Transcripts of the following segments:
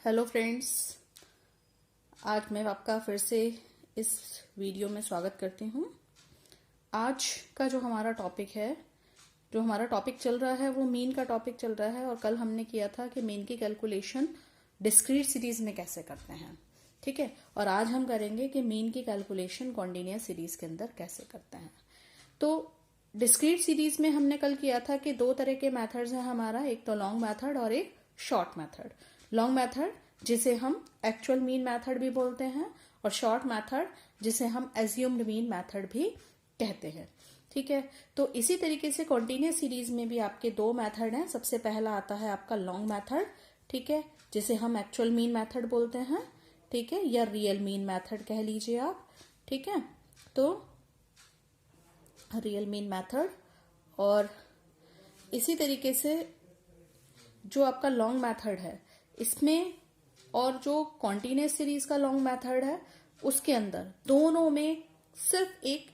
Hello friends, आज मैं आपका फिर से इस वीडियो में स्वागत करती हूँ। आज का जो हमारा टॉपिक है, जो हमारा टॉपिक चल रहा है वो मीन का टॉपिक चल रहा है। और कल हमने किया था कि मीन की कैलकुलेशन डिस्क्रीट सीरीज में कैसे करते हैं, ठीक है। और आज हम करेंगे कि मीन की कैलकुलेशन कॉन्टिन्यूअस सीरीज के अंदर कैसे करते हैं। तो डिस्क्रीट सीरीज में हमने कल किया था कि दो तरह के मेथड्स हैं हमारा, एक तो लॉन्ग मेथड और एक शॉर्ट मेथड। लॉन्ग मेथड जिसे हम एक्चुअल मीन मेथड भी बोलते हैं, और शॉर्ट मेथड जिसे हम एज्यूम्ड मीन मेथड भी कहते हैं, ठीक है। तो इसी तरीके से कॉन्टिन्यूअस सीरीज में भी आपके दो मेथड हैं। सबसे पहला आता है आपका लॉन्ग मेथड, ठीक है, जिसे हम एक्चुअल मीन मेथड बोलते हैं, ठीक है, या रियल मीन मेथड कह लीजिए आप, ठीक है। तो रियल मीन मेथड, और इसी तरीके से जो आपका लॉन्ग मेथड है इसमें, और जो कॉन्टिन्यूअस सीरीज का लॉन्ग मेथड है उसके अंदर दोनों में सिर्फ एक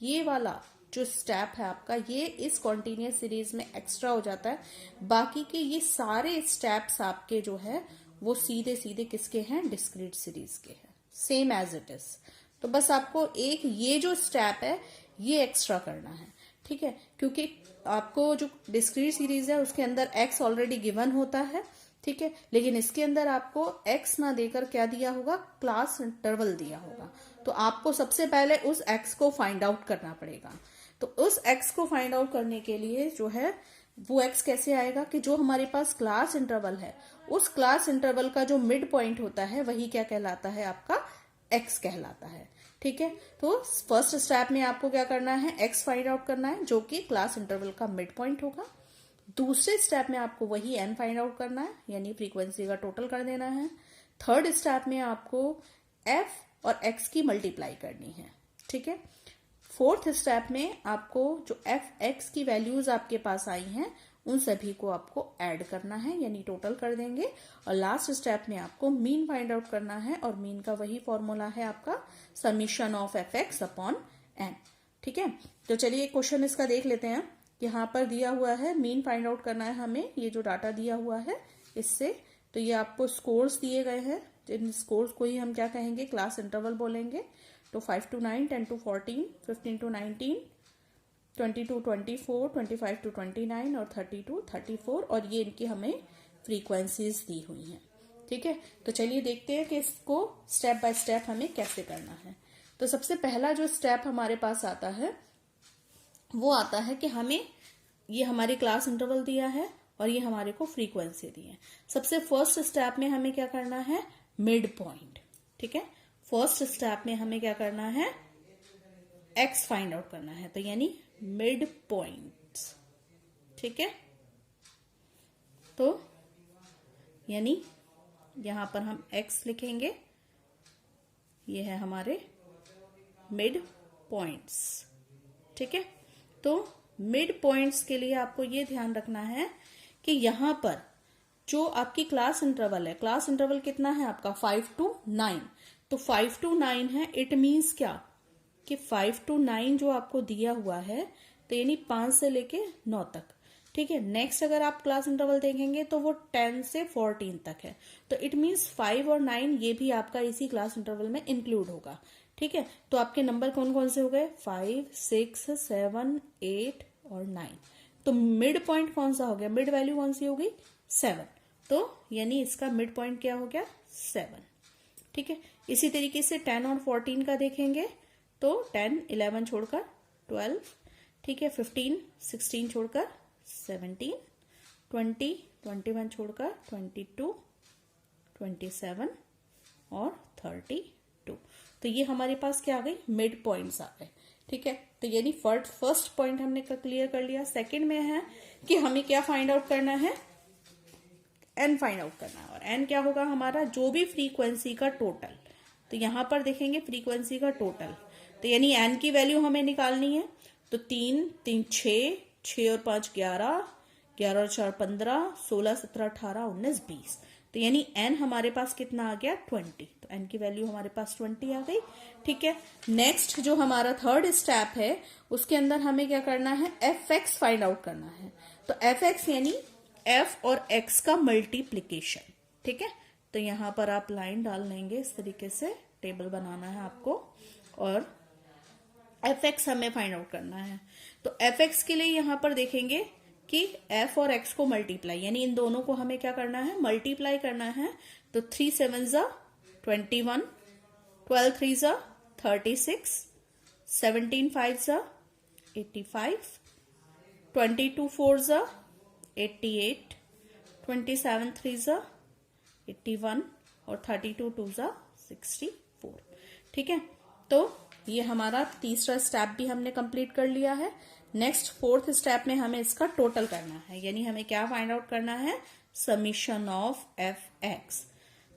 ये वाला जो स्टेप है आपका, ये इस कॉन्टिन्यूअस सीरीज में एक्स्ट्रा हो जाता है। बाकी के ये सारे स्टेप्स आपके जो है वो सीधे सीधे किसके हैं, डिस्क्रीट सीरीज के हैं, सेम एज इट इज। तो बस आपको एक ये जो स्टेप है ये एक्स्ट्रा करना है, ठीक है, क्योंकि आपको जो डिस्क्रीट सीरीज है उसके अंदर x ऑलरेडी गिवन होता है, ठीक है, लेकिन इसके अंदर आपको x ना देकर क्या दिया होगा, क्लास इंटरवल दिया होगा। तो आपको सबसे पहले उस x को फाइंड आउट करना पड़ेगा। तो उस x को फाइंड आउट करने के लिए जो है वो x कैसे आएगा कि जो हमारे पास क्लास इंटरवल है उस क्लास इंटरवल का जो मिड पॉइंट होता है वही क्या कहलाता है, आपका x कहलाता है, ठीक है। तो फर्स्ट स्टेप में आपको क्या करना है, x फाइंड आउट करना है जो कि क्लास इंटरवल का मिड पॉइंट होगा। दूसरे स्टेप में आपको वही n फाइंड आउट करना है, यानी फ्रीक्वेंसी का टोटल कर देना है। थर्ड स्टेप में आपको f और x की मल्टीप्लाई करनी है, ठीक है। फोर्थ स्टेप में आपको जो f(x) की वैल्यूज आपके पास आई हैं उन सभी को आपको ऐड करना है, यानी टोटल कर देंगे। और लास्ट स्टेप में आपको मीन फाइंड आउट करना है, और मीन का वही फॉर्मूला है आपका summation of f(x) upon n, ठीक है। तो चलिए क्वेश्चन इसका देख लेते हैं। यहाँ पर दिया हुआ है मीन फाइंड आउट करना है हमें, ये जो डाटा दिया हुआ है इससे। तो ये आपको स्कोर्स दिए गए हैं, इन स्कोर्स को ही हम क्या कहेंगे, क्लास इंटरवल बोलेंगे। तो 5 to 9, 10 to 14, 15 to 19, 20 to 24, 25 to 29 और 30 to 34, और ये इनकी हमें फ्रीक्वेंसीज दी हुई हैं, ठीक है। तो चलिए देखते हैं कि इसको स्टेप बाय स्टेप हमें कैसे करना है। तो सबसे पहला जो स्टेप हमारे पास आता है वो आता है कि हमें ये हमारी क्लास इंटरवल दिया है और ये हमारे को फ्रीक्वेंसी दी है। सबसे फर्स्ट स्टेप में हमें क्या करना है, मिड पॉइंट, ठीक है। फर्स्ट स्टेप में हमें क्या करना है, x फाइंड आउट करना है, तो यानी मिड पॉइंट, ठीक है। तो यानी यहां पर हम x लिखेंगे, ये है हमारे मिड पॉइंट्स, ठीक है। तो मिड पॉइंट्स के लिए आपको ये ध्यान रखना है कि यहां पर जो आपकी क्लास इंटरवल है, क्लास इंटरवल कितना है आपका 5 to 9, तो 5 to 9 है। इट मीन्स क्या कि 5 to 9 जो आपको दिया हुआ है, तो यानी 5 से लेके 9 तक, ठीक है। नेक्स्ट अगर आप क्लास इंटरवल देखेंगे तो वो 10 से 14 तक है, तो इट मीन्स 5 और 9 ये भी आपका इसी क्लास इंटरवल में इंक्लूड होगा, ठीक है। तो आपके नंबर कौन कौन से हो गए, 5, 6, 7, 8 और 9। तो मिड पॉइंट कौन सा हो गया, मिड वैल्यू कौन सी हो गई, 7। तो यानी इसका मिड पॉइंट क्या हो गया, 7, ठीक है। इसी तरीके से 10 और 14 का देखेंगे तो 10, 11 छोड़कर 12, ठीक है, 15, 16 छोड़कर 17, 20, 21 छोड़कर 22, 27 और 32। तो ये हमारे पास क्या आ गई, मिड पॉइंट्स आ गए, ठीक है। तो यानी फर्स्ट पॉइंट हमने क्लियर कर लिया। सेकंड में है कि हमें क्या फाइंड आउट करना है, n फाइंड आउट करना है। और n क्या होगा हमारा, जो भी फ्रीक्वेंसी का टोटल। तो यहां पर देखेंगे फ्रीक्वेंसी का टोटल, तो यानी n की वैल्यू हमें निकालनी है। तो 3, 3, 6, 6 और 5 11, 11 और 4 15, 16, 17, 18, 19, 20। तो यानी n हमारे पास कितना आ गया, 20। तो n की वैल्यू हमारे पास 20 आ गई, ठीक है। नेक्स्ट जो हमारा थर्ड स्टेप है उसके अंदर हमें क्या करना है, f(x) फाइंड आउट करना है। तो f(x) यानी f और x का मल्टीप्लीकेशन, ठीक है। तो यहाँ पर आप लाइन डाल लेंगे, इस तरीके से टेबल बनाना है आपको, और fx हमें फाइंड आउट करना है। तो fx के लिए यहाँ पर देखेंगे कि f और x को मल्टीप्लाई, यानी इन दोनों को हमें क्या करना है, मल्टीप्लाई करना है। तो 3 7 जा 21, 12 3 जा 36, 17 5 जा 85, 22 4 जा 88, 27 3 जा 81 और 32 2 जा 64। ठीक है, तो ये हमारा तीसरा स्टेप भी हमने कंप्लीट कर लिया है। नेक्स्ट फोर्थ स्टेप में हमें इसका टोटल करना है, यानी हमें क्या फाइंड आउट करना है, समीशन ऑफ एफ एक्स।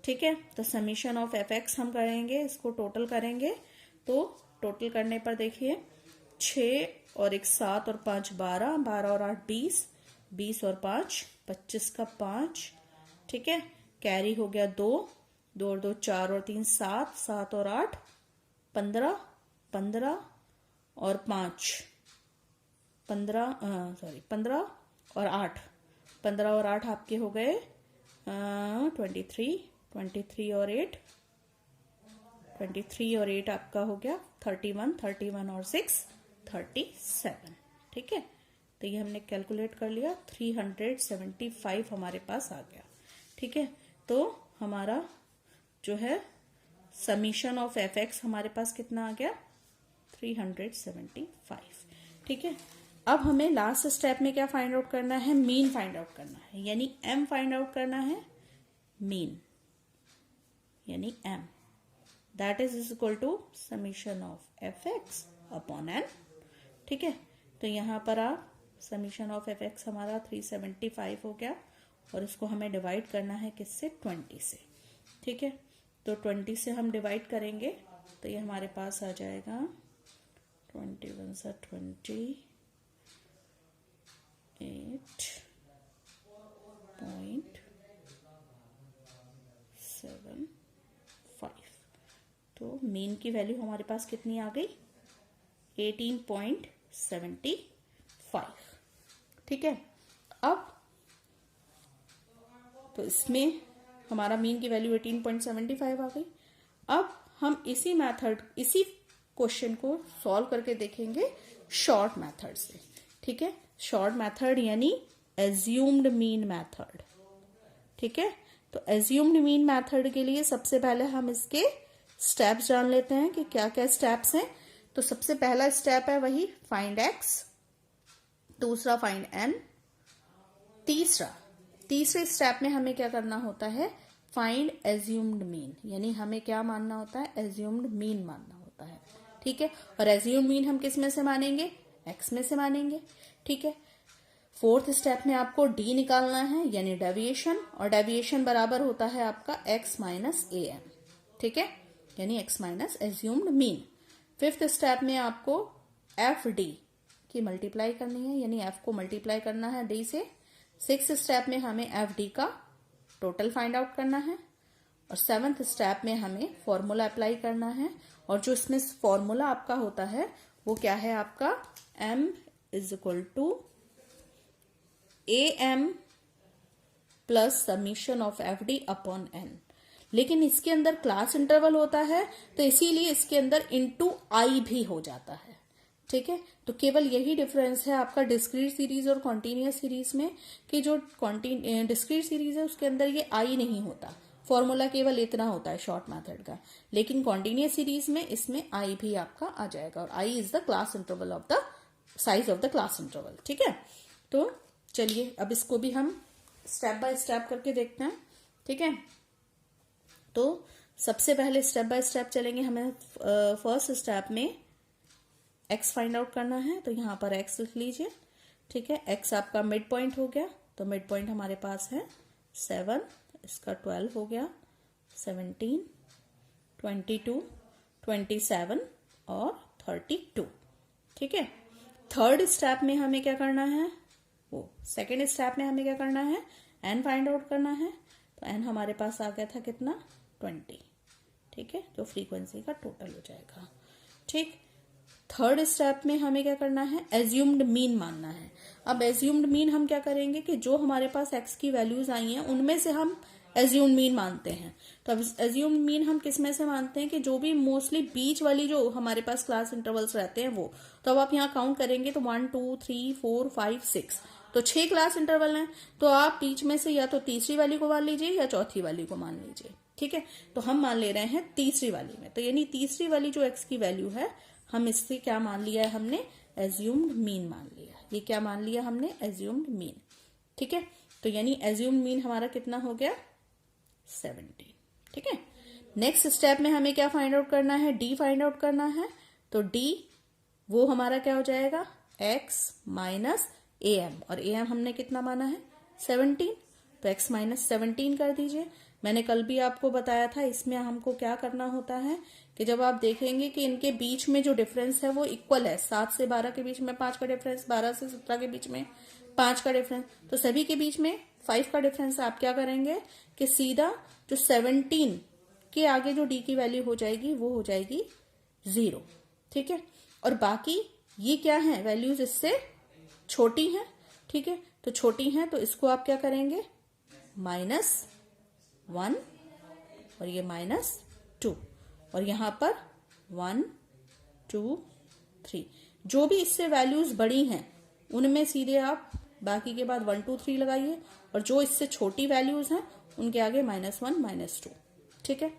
ठीक है, तो समीशन ऑफ एफ एक्स हम करेंगे, इसको टोटल करेंगे। तो टोटल करने पर देखिए 6 और 1 7 और 5 12, 12 और 8 20, 20 और 5 25 का 5। ठीक है, कैरी हो गया 2, 2 और 2 4 और 3 7, 7 और 8 15, 15 और 5 15 और 8, 15 और 8 आपके हो गए 23, 23 और 8, 23 और 8 आपका हो गया 31, 31 और 6 37। ठीक है, तो ये हमने कैलकुलेट कर लिया, 375 हमारे पास आ गया। ठीक है, तो हमारा जो है समीशन ऑफ एफ एक्स हमारे पास कितना आ गया, 375। ठीक है, अब हमें लास्ट स्टेप में क्या फाइंड आउट करना है, मीन फाइंड आउट करना है, यानी एम फाइंड आउट करना है, मीन यानी M, that is equal to summation of F X upon N. ठीक है, तो यहां पर आप समीशन ऑफ एफ एक्स हमारा 375 हो गया, और इसको हमें डिवाइड करना है किससे, 20 से। ठीक है, तो 20 से हम डिवाइड करेंगे तो ये हमारे पास आ जाएगा 21 से 28.75। तो मीन की वैल्यू हमारे पास कितनी आ गई, 18.75। ठीक है, अब तो इसमें हमारा मीन की वैल्यू 18.75 आ गई। अब हम इसी क्वेश्चन को सॉल्व करके देखेंगे शॉर्ट मेथड से। ठीक है, शॉर्ट मेथड यानी एज्यूम्ड मीन मेथड। ठीक है, तो एज्यूम्ड मीन मेथड के लिए सबसे पहले हम इसके स्टेप्स जान लेते हैं कि क्या क्या स्टेप्स हैं। तो सबसे पहला स्टेप है वही फाइंड एक्स, दूसरा फाइंड एन, तीसरे स्टेप में हमें क्या करना होता है, फाइंड एज्यूम्ड मीन, यानी हमें क्या मानना होता है, एज्यूम्ड मीन मानना होता है। ठीक है, और एज्यूम्ड मीन हम किस में से मानेंगे, एक्स में से मानेंगे। ठीक है, फोर्थ स्टेप में आपको डी निकालना है, यानी डेविएशन, और डेविएशन बराबर होता है आपका एक्स माइनस ए एम। ठीक है, यानी x minus assumed mean. Fifth step में आपको एफ डी की मल्टीप्लाई करनी है, यानी एफ को मल्टीप्लाई करना है डी से। सिक्स्थ स्टेप में हमें एफ डी का टोटल फाइंड आउट करना है, और सेवंथ स्टेप में हमें फॉर्मूला अप्लाई करना है, और जो इसमें फॉर्मूला आपका होता है वो क्या है आपका, m is equal to A M plus summation of F D upon N. लेकिन इसके अंदर क्लास इंटरवल होता है, तो इसीलिए इसके अंदर इंटू आई भी हो जाता है। ठीक है, तो केवल यही डिफरेंस है आपका डिस्क्रीट सीरीज और कॉन्टिन्यूअस सीरीज में, कि जो डिस्क्रीट सीरीज है उसके अंदर ये आई नहीं होता, फॉर्मूला केवल इतना होता है शॉर्ट मेथड का। लेकिन कॉन्टिन्यूअस सीरीज में इसमें आई भी आपका आ जाएगा, और i is the class interval of the size of the class interval. ठीक है, तो चलिए अब इसको भी हम स्टेप बाय स्टेप करके देखते हैं। ठीक है, तो सबसे पहले स्टेप बाय स्टेप चलेंगे। हमें फर्स्ट स्टेप में x फाइंड आउट करना है, तो यहाँ पर x लिख लीजिए। ठीक है, x आपका मिड पॉइंट हो गया, तो मिड पॉइंट हमारे पास है 7, इसका 12 हो गया, 17, 22, 27 और 32। ठीक है, थर्ड स्टेप में हमें क्या करना है, वो सेकेंड स्टेप में हमें क्या करना है, n फाइंड आउट करना है। तो n हमारे पास आ गया था कितना, 20। ठीक है, जो फ्रीक्वेंसी का टोटल हो जाएगा। ठीक, थर्ड स्टेप में हमें क्या करना है, एज्यूम्ड मीन मानना है। अब एज्यूम्ड मीन हम क्या करेंगे कि जो हमारे पास x की वैल्यूज आई हैं उनमें से हम एज्यूम मीन मानते हैं। तो अब एज्यूम मीन हम किस में से मानते हैं कि जो भी मोस्टली बीच वाली जो हमारे पास क्लास इंटरवल्स रहते हैं वो। तो अब आप यहाँ काउंट करेंगे तो 1 2 3 4 5 6, तो 6 क्लास इंटरवल हैं। तो आप बीच में से या तो तीसरी वाली को मान लीजिए या चौथी वाली को मान लीजिए। ठीक है, तो हम मान ले रहे हैं तीसरी वाली में। तो यानी तीसरी वाली जो एक्स की वैल्यू है, हम इससे क्या मान लिया है हमने, एज्यूम्ड मीन मान लिया। ये क्या मान लिया हमने, एज्यूम्ड मीन। ठीक है, तो यानी एज्यूम्ड मीन हमारा कितना हो गया, 17। ठीक है, नेक्स्ट स्टेप में हमें क्या फाइंड आउट करना है, डी फाइंड आउट करना है। तो डी वो हमारा क्या हो जाएगा, x माइनस am, और am हमने कितना माना है, 17। तो x माइनस 17 कर दीजिए। मैंने कल भी आपको बताया था, इसमें हमको क्या करना होता है कि जब आप देखेंगे कि इनके बीच में जो डिफरेंस है वो इक्वल है, 7 से 12 के बीच में 5 का डिफरेंस, 12 से 17 के बीच में 5 का डिफरेंस, तो सभी के बीच में 5 का डिफरेंस। आप क्या करेंगे कि सीधा जो 17 के आगे जो डी की वैल्यू हो जाएगी वो हो जाएगी 0। ठीक है, और बाकी ये क्या है, वैल्यूज इससे छोटी हैं। ठीक है, तो छोटी हैं तो इसको आप क्या करेंगे, -1 और ये -2, और यहां पर 1 2 3, जो भी इससे वैल्यूज बड़ी हैं उनमें सीधे आप बाकी के बाद 1 2 3 लगाइए, और जो इससे छोटी वैल्यूज हैं उनके आगे -1 -2। ठीक है,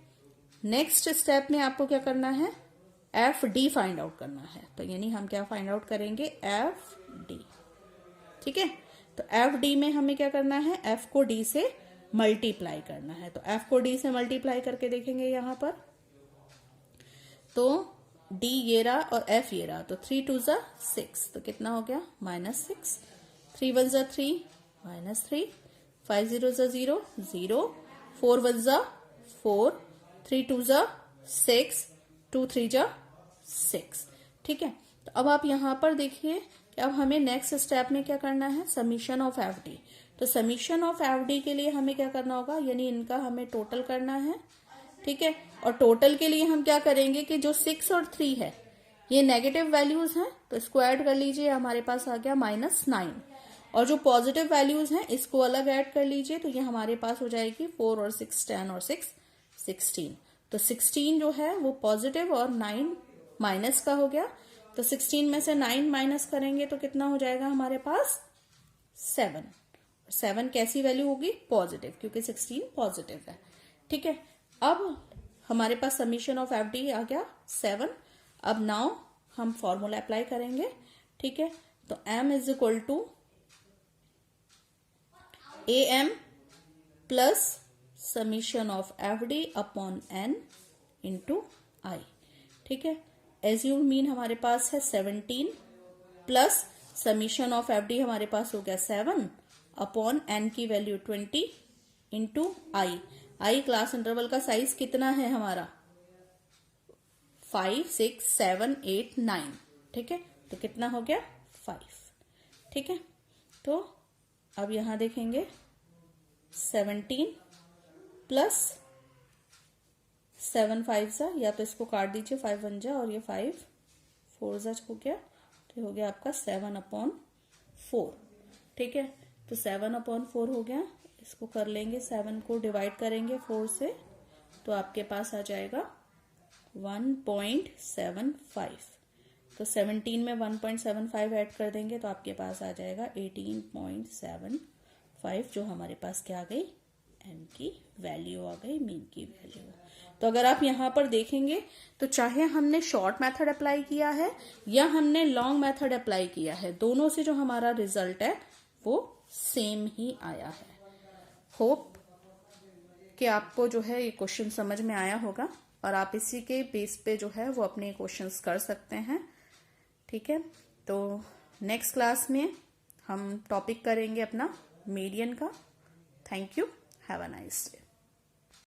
नेक्स्ट स्टेप में आपको क्या करना है, एफ डी फाइंड आउट करना है। तो यानी हम क्या फाइंड आउट करेंगे, एफ डी। ठीक है, तो एफ डी में हमें क्या करना है, एफ को डी से मल्टीप्लाई करना है। तो एफ को डी से मल्टीप्लाई करके देखेंगे यहां पर, तो डी ये रहा और एफ ये रहा, तो 3 2 ज़ा 6, तो कितना हो गया, -6, 3 1 ज़ा 3, -3, 5 0 ज़ा 0 0, 4 1 ज़ा 4, 3 2 ज़ा 6, 2 3 ज़ा 6। ठीक है, तो अब आप यहां पर देखिए कि अब हमें नेक्स्ट स्टेप में क्या करना है, समीशन ऑफ एफ डी। तो समीशन ऑफ एफ डी के लिए हमें क्या करना होगा, यानी इनका हमें टोटल करना है। ठीक है, और टोटल के लिए हम क्या करेंगे कि जो 6 और 3 है ये नेगेटिव वैल्यूज हैं, तो इसको ऐड कर लीजिए, हमारे पास आ गया -9। और जो पॉजिटिव वैल्यूज हैं इसको अलग ऐड कर लीजिए, तो ये हमारे पास हो जाएगी 4 और 6 10 और 6 16। तो 16 जो है वो पॉजिटिव और 9 माइनस का हो गया। तो 16 में से 9 माइनस करेंगे तो कितना हो जाएगा हमारे पास, 7। 7 कैसी वैल्यू होगी, पॉजिटिव, क्योंकि 16 पॉजिटिव है। ठीक है, अब हमारे पास समीशन ऑफ एफ डी आ गया 7। अब नाउ हम फॉर्मूला अप्लाई करेंगे। ठीक है, तो m is equal to am plus summation of F D upon n into i. ठीक है, एज्यूम मीन हमारे पास है 17 plus summation of F d हमारे पास हो गया 7 अपॉन n की value 20 into i. I class interval का साइज कितना है हमारा, 5 6 7 8 9। ठीक है, तो कितना हो गया, 5। ठीक है, तो अब यहां देखेंगे 17 प्लस 7 5 ज़ा, या तो इसको काट दीजिए, 5 1 ज़ा और ये 5 4 ज़ा हो गया, तो हो गया आपका 7/4। ठीक है, तो 7/4 हो गया। इसको कर लेंगे, 7 को डिवाइड करेंगे 4 से, तो आपके पास आ जाएगा 1.75। तो 17 में 1.75 ऐड कर देंगे तो आपके पास आ जाएगा 18.75, जो हमारे पास क्या आ गई, एम की वैल्यू आ गई, मीन की वैल्यू। तो अगर आप यहाँ पर देखेंगे तो चाहे हमने शॉर्ट मेथड अप्लाई किया है या हमने लॉन्ग मेथड अप्लाई किया है, दोनों से जो हमारा रिजल्ट है वो सेम ही आया है। होप कि आपको जो है ये क्वेश्चन समझ में आया होगा और आप इसी के बेस पे जो है वो अपने क्वेश्चंस कर सकते हैं। ठीक है, तो नेक्स्ट क्लास में हम टॉपिक करेंगे अपना मीडियन का। Thank you, have a nice day.